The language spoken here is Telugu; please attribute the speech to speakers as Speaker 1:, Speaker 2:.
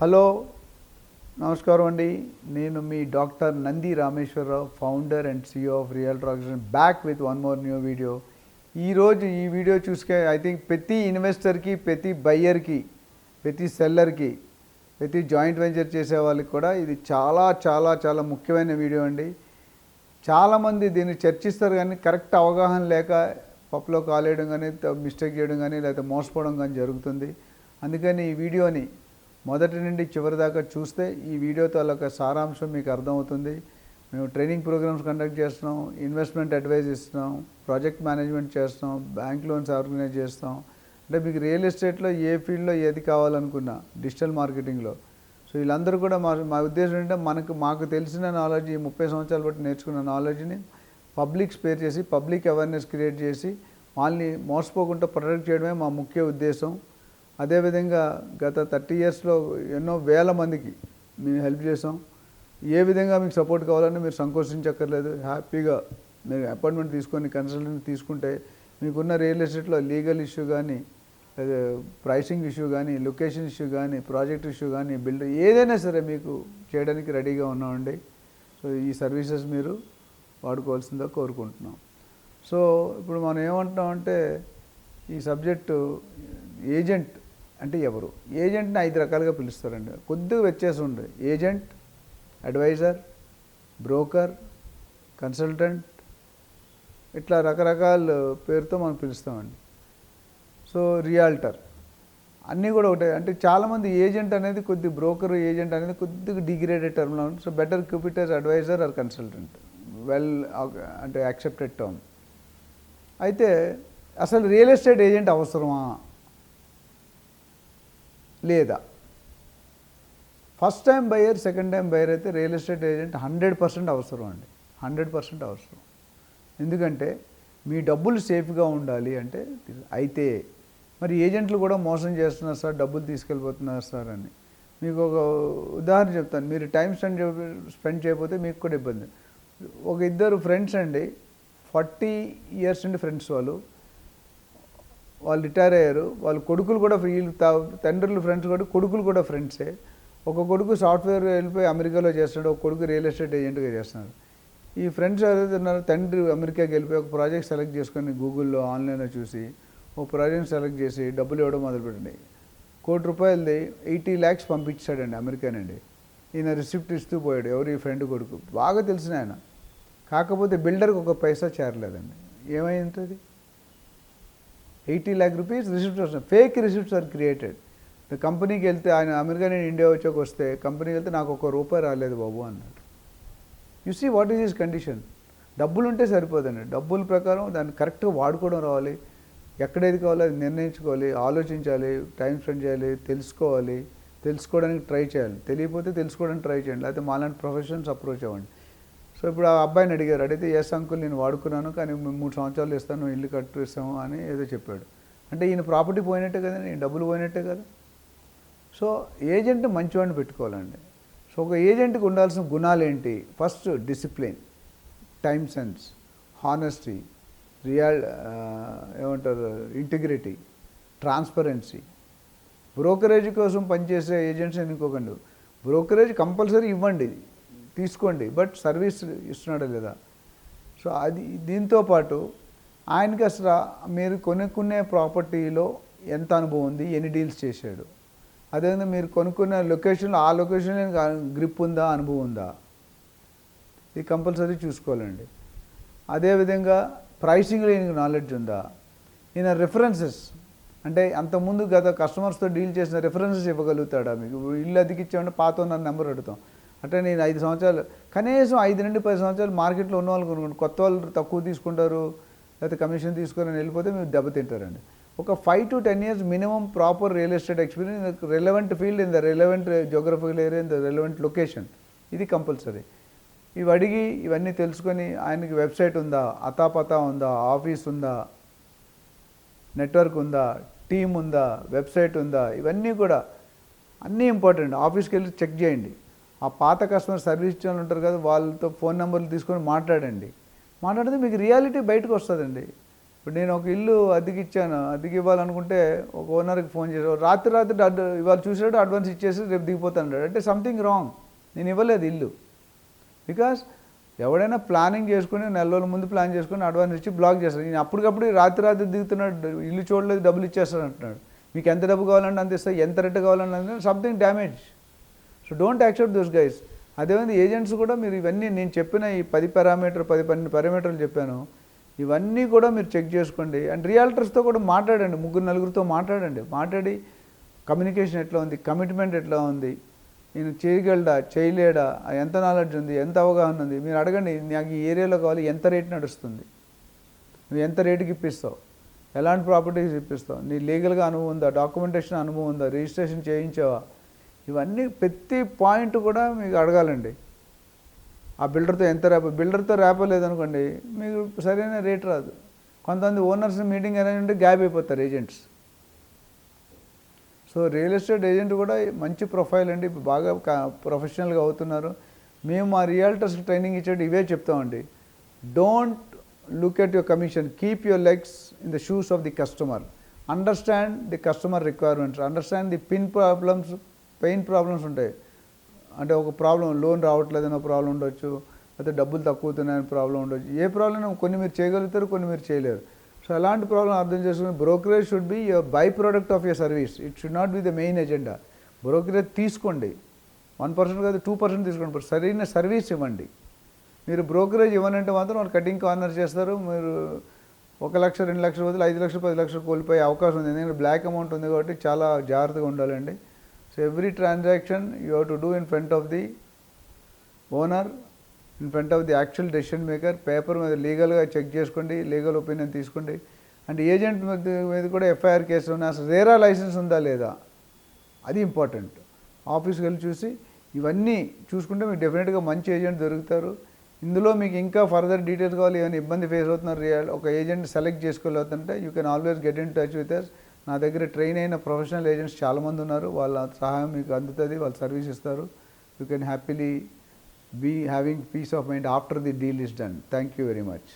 Speaker 1: హలో నమస్కారం అండి. నేను మీ doctor Nandi Rameshwararao, founder and CEO of real transaction, back with one more new video. ఈరోజు ఈ వీడియో చూసుకే ఐ థింక్ ప్రతి ఇన్వెస్టర్కి, ప్రతి బయ్యర్కి, ప్రతి సెల్లర్కి, ప్రతి జాయింట్ వెంచర్ చేసే వాళ్ళకి కూడా ఇది చాలా చాలా చాలా ముఖ్యమైన వీడియో అండి. చాలామంది దీన్ని చర్చిస్తారు కానీ కరెక్ట్ అవగాహన లేక పప్పులో కాలేయడం కానీ, మిస్టేక్ చేయడం కానీ, లేకపోతే మోసపోవడం కానీ జరుగుతుంది. అందుకని ఈ వీడియోని మొదటి నుండి చివరి దాకా చూస్తే ఈ వీడియో తాలూకా సారాంశం మీకు అర్థమవుతుంది. మేము ట్రైనింగ్ ప్రోగ్రామ్స్ కండక్ట్ చేస్తున్నాం, ఇన్వెస్ట్మెంట్ అడ్వైజ్ ఇస్తున్నాం, ప్రాజెక్ట్ మేనేజ్మెంట్ చేస్తాం, బ్యాంక్ లోన్స్ ఆర్గనైజ్ చేస్తాం. అంటే మీకు రియల్ ఎస్టేట్లో ఏ ఫీల్డ్లో ఏది కావాలనుకున్నా, డిజిటల్ మార్కెటింగ్లో. సో వీళ్ళందరూ కూడా మా ఉద్దేశం ఏంటంటే మాకు తెలిసిన నాలెడ్జ్, ఈ 30 సంవత్సరాలు బట్టి నేర్చుకున్న నాలెడ్జ్ని పబ్లిక్ స్పేర్ చేసి, పబ్లిక్ అవేర్నెస్ క్రియేట్ చేసి, వాళ్ళని మోసపోకుండా ప్రొటెక్ట్ చేయడమే మా ముఖ్య ఉద్దేశం. అదేవిధంగా గత 30 ఇయర్స్లో ఎన్నో వేల మందికి మేము హెల్ప్ చేసాం. ఏ విధంగా మీకు సపోర్ట్ కావాలని మీరు సంకోచించక్కర్లేదు. హ్యాపీగా మీరు అపాయింట్మెంట్ తీసుకొని కన్సల్టెంట్ తీసుకుంటే మీకున్న రియల్ ఎస్టేట్లో లీగల్ ఇష్యూ కానీ, ప్రైసింగ్ ఇష్యూ కానీ, లొకేషన్ ఇష్యూ కానీ, ప్రాజెక్ట్ ఇష్యూ కానీ, బిల్డర్ ఏదైనా సరే మీకు చేయడానికి రెడీగా ఉన్నామండి. సో ఈ సర్వీసెస్ మీరు వాడుకోవాల్సిందిగా కోరుకుంటున్నాం. సో ఇప్పుడు మనం ఏమంటున్నామంటే ఈ సబ్జెక్టు ఏజెంట్ అంటే ఎవరు? ఏజెంట్ని 5 రకాలుగా పిలుస్తారండి. కొద్దిగా వ్యత్యాసం ఉంది. ఏజెంట్, అడ్వైజర్, బ్రోకర్, కన్సల్టెంట్, ఇట్లా రకరకాల పేరుతో మనం పిలుస్తామండి. సో రియాల్టర్ అన్నీ కూడా ఒకటే. అంటే చాలామంది ఏజెంట్ అనేది బ్రోకర్, ఏజెంట్ అనేది కొద్దిగా డిగ్రేడెడ్ టర్మ్లో ఉంది. So better keep it as adviser or consultant, అంటే యాక్సెప్టెడ్ టర్మ్. అయితే అసలు రియల్ ఎస్టేట్ ఏజెంట్ అవసరమా లేదా? First time buyer, second time buyer అయితే రియల్ ఎస్టేట్ ఏజెంట్ 100% అవసరం అండి. 100% అవసరం. ఎందుకంటే మీ డబ్బులు సేఫ్గా ఉండాలి అంటే. అయితే మరి ఏజెంట్లు కూడా మోసం చేస్తున్నారు సార్, డబ్బులు తీసుకెళ్ళిపోతున్నారు సార్ అని. మీకు ఒక ఉదాహరణ చెప్తాను. మీరు టైం స్పెండ్ చేయకపోతే మీకు కూడా ఇబ్బంది. ఒక ఇద్దరు ఫ్రెండ్స్ అండి, 40 ఇయర్స్ నుండి ఫ్రెండ్స్. వాళ్ళు రిటైర్ అయ్యారు. వాళ్ళ కొడుకులు కూడా, వీళ్ళు తండ్రులు ఫ్రెండ్స్ కూడా, కొడుకులు కూడా ఫ్రెండ్సే. ఒక కొడుకు సాఫ్ట్వేర్ వెళ్ళిపోయి అమెరికాలో చేస్తున్నాడు, ఒక కొడుకు రియల్ ఎస్టేట్ ఏజెంట్గా చేస్తున్నాడు. ఈ ఫ్రెండ్స్ ఎవరైతున్నారు, తండ్రి అమెరికాకి వెళ్ళిపోయి ఒక ప్రాజెక్ట్ సెలెక్ట్ చేసుకొని గూగుల్లో, ఆన్లైన్లో చూసి ఒక ప్రాజెక్ట్ సెలెక్ట్ చేసి డబ్బులు ఇవ్వడం మొదలుపెట్టండి. ₹1,00,000 80 lakhs పంపించాడండి అమెరికా నుండి. ఈయన రిసిప్ట్ ఇస్తూ పోయాడు. ఎవరు? ఈ ఫ్రెండ్ కొడుకు, బాగా తెలిసిన ఆయన. కాకపోతే బిల్డర్కి ఒక పైసా చేరలేదండి. ఏమైంది? 80 lakh rupees రిసిప్ట్స్ వస్తాయి. Fake receipts are created. కంపెనీకి వెళ్తే, ఆయన అమెరికా నుండి ఇండియా వస్తే కంపెనీకి వెళ్తే నాకు ₹1 రాలేదు బాబు అన్నాడు. You see what is his condition? డబ్బులు ఉంటే సరిపోదండి. డబ్బుల ప్రకారం దాన్ని కరెక్ట్గా వాడుకోవడం రావాలి. ఎక్కడేది కావాలో అది నిర్ణయించుకోవాలి, ఆలోచించాలి, టైం స్పెండ్ చేయాలి, తెలుసుకోవడానికి ట్రై చేయాలి. తెలియకపోతే తెలుసుకోవడానికి ట్రై చేయండి, లేకపోతే మాలాంటి ప్రొఫెషన్స్ అప్రోచ్ అవ్వండి. సో ఇప్పుడు ఆ అబ్బాయిని అడిగితే ఎస్ అంకుల్ నేను వాడుకున్నాను, కానీ 3 సంవత్సరాలు ఇస్తాను, ఇల్లు కట్టిస్తాము అని ఏదో చెప్పాడు. అంటే ఈయన ప్రాపర్టీ పోయినట్టే కదా, ఈయన డబ్బులు పోయినట్టే కదా. సో ఏజెంట్ మంచివాడిని పెట్టుకోవాలండి. సో ఒక ఏజెంట్కి ఉండాల్సిన గుణాలు ఏంటి? First discipline, time sense, honesty, integrity, transparency. Brokerage కోసం పనిచేసే ఏజెంట్స్ ఎన్నుకోకండి. బ్రోకరేజ్ కంపల్సరీ ఇవ్వండి, తీసుకోండి, బట్ సర్వీస్ ఇస్తున్నాడా లేదా? సో అది. దీంతోపాటు ఆయనకి అసలు మీరు కొనుక్కునే ప్రాపర్టీలో ఎంత అనుభవం ఉంది, ఎన్ని డీల్స్ చేశాడు, అదేవిధంగా మీరు కొనుక్కున్న లొకేషన్లో, ఆ లొకేషన్లో గ్రిప్ ఉందా, అనుభవం ఉందా, ఇది కంపల్సరీ చూసుకోవాలండి. అదేవిధంగా ప్రైసింగ్లో ఈయనకి నాలెడ్జ్ ఉందా, ఈయన రిఫరెన్సెస్ అంటే అంతకుముందు గత కస్టమర్స్తో డీల్ చేసిన రిఫరెన్సెస్ ఇవ్వగలుగుతాడా? మీకు ఇల్లు అతికిచ్చామంటే పాత ఉన్న నెంబర్ అడుగుతాం. అంటే నేను 5 సంవత్సరాలు, కనీసం 5 నుండి 10 సంవత్సరాలు మార్కెట్లో ఉన్న వాళ్ళు కొనుక్కోండి. కొత్త వాళ్ళు తక్కువ తీసుకుంటారు, లేకపోతే కమిషన్ తీసుకొని వెళ్ళిపోతే మీరు దెబ్బతింటారండి. ఒక 5 to 10 years minimum proper real estate experience, relevant field in the relevant geographical area, in the relevant location, ఇది కంపల్సరీ. ఇవి అడిగి ఇవన్నీ తెలుసుకొని, ఆయనకి వెబ్సైట్ ఉందా, అతాపతా ఉందా, ఆఫీస్ ఉందా, నెట్వర్క్ ఉందా, టీమ్ ఉందా, వెబ్సైట్ ఉందా, ఇవన్నీ కూడా అన్నీ ఇంపార్టెంట్. ఆఫీస్కి వెళ్ళి చెక్ చేయండి. ఆ పాత కస్టమర్ సర్వీస్ ఛానల్ ఉంటారు కదా, వాళ్ళతో ఫోన్ నెంబర్లు తీసుకొని మాట్లాడితే మీకు రియాలిటీ బయటకు వస్తుందండి. ఇప్పుడు నేను ఒక ఇల్లు అద్దెకి ఇచ్చాను, అద్దెకి ఇవ్వాలనుకుంటే ఒక ఓనర్కి ఫోన్ చేసి రాత్రి ఇవాళ చూసాడు అడ్వాన్స్ ఇచ్చేసి రేపు దిగిపోతాడు అంటే సంథింగ్ రాంగ్. నేను ఇవ్వలేదు ఇల్లు. బికాస్ ఎవడైనా ప్లానింగ్ చేసుకుని నెల రోజుల ముందు ప్లాన్ చేసుకుని అడ్వాన్స్ ఇచ్చి బ్లాక్ చేస్తాడు. నేను అప్పటికప్పుడు రాత్రి దిగుతున్నాడు, ఇల్లు చూడలేదు, డబ్బులు ఇచ్చేస్తాడు అంటున్నాడు. మీకు ఎంత డబ్బు కావాలంటే అంత ఇస్తా, ఎంత రేట్ కావాలంటే అంత, something damage. So don't accept those guys. అదేవిధంగా ఏజెంట్స్ కూడా మీరు ఇవన్నీ నేను చెప్పిన ఈ 10 12 పారామీటర్లు చెప్పాను, ఇవన్నీ కూడా మీరు చెక్ చేసుకోండి. అండ్ రియాల్టర్స్తో కూడా మాట్లాడండి, 3 4 మాట్లాడి కమ్యూనికేషన్ ఎట్లా ఉంది, కమిట్మెంట్ ఎట్లా ఉంది, నేను చేయగలడా చేయలేడా, ఎంత నాలెడ్జ్ ఉంది, ఎంత అవగాహన ఉంది, మీరు అడగండి. నాకు ఈ ఏరియాలో కావాలి, ఎంత రేట్ నడుస్తుంది, నువ్వు ఎంత రేటుకి ఇప్పిస్తావు, ఎలాంటి ప్రాపర్టీస్ ఇప్పిస్తావు, నీ లీగల్గా అనుభవం ఉందా, డాక్యుమెంటేషన్ అనుభవం ఉందా, రిజిస్ట్రేషన్ చేయించావా, ఇవన్నీ ప్రతి పాయింట్ కూడా మీకు అడగాలండి. ఆ బిల్డర్తో రేపలేదనుకోండి మీకు సరైన రేట్ రాదు. కొంతమంది ఓనర్స్ మీటింగ్ అనేది ఉంటే గ్యాప్ అయిపోతారు agents. So real estate agent కూడా మంచి ప్రొఫైల్ అండి, బాగా ప్రొఫెషనల్గా అవుతున్నారు. మేము మా రియల్టర్స్ ట్రైనింగ్ ఇచ్చేటి ఇవే చెప్తామండి. Don't look at your commission, keep your legs in the shoes of the customer, understand the customer requirements, understand the pain problems ఉంటాయి. అంటే ఒక ప్రాబ్లం లోన్ రావట్లేదనే ప్రాబ్లం ఉండొచ్చు, లేకపోతే డబ్బులు తక్కువతున్నాయని ప్రాబ్లం ఉండొచ్చు. ఏ ప్రాబ్లం కొన్ని మీరు చేయగలుగుతారు, కొన్ని మీరు చేయలేరు. సో అలాంటి ప్రాబ్లం అర్థం చేసుకుని brokerage should be your by product of your service, it should not be the main agenda. Brokerage తీసుకోండి, 1% కాదు 2% తీసుకోండి, సరైన సర్వీస్ ఇవ్వండి. మీరు బ్రోకరేజ్ ఇవ్వనంటే మాత్రం వాళ్ళు కటింగ్ కార్నర్ చేస్తారు. మీరు 1 లక్ష 2 లక్షల బదులు 5 లక్షలు 10 లక్షలు కోల్పోయే అవకాశం ఉంది. ఎందుకంటే బ్లాక్ అమౌంట్ ఉంది కాబట్టి చాలా జాగ్రత్తగా ఉండాలండి. So every transaction you have to do in front of the owner, in front of the actual decision maker. Paper మీద లీగల్గా చెక్ చేసుకోండి, లీగల్ ఒపీనియన్ తీసుకోండి. అండ్ ఏజెంట్ మీద కూడా ఎఫ్ఐఆర్ కేసులు ఉన్నాయి, అసలు రేరా లైసెన్స్ ఉందా లేదా, అది ఇంపార్టెంట్. ఆఫీస్కి వెళ్ళి చూసి ఇవన్నీ చూసుకుంటే మీకు డెఫినెట్గా మంచి ఏజెంట్ దొరుకుతారు. ఇందులో మీకు ఇంకా ఫర్దర్ డీటెయిల్స్ కావాలి, ఏమైనా ఇబ్బంది ఫేస్ అవుతున్నారు, ఒక ఏజెంట్ సెలెక్ట్ చేసుకోలేదంటే you can always get in touch with us. నా దగ్గర ట్రైన్ అయిన ప్రొఫెషనల్ ఏజెంట్స్ చాలామంది ఉన్నారు, వాళ్ళ సహాయం మీకు అందుతుంది, వాళ్ళు సర్వీస్ ఇస్తారు. You can happily be having peace of mind after the deal is done. Thank you very much.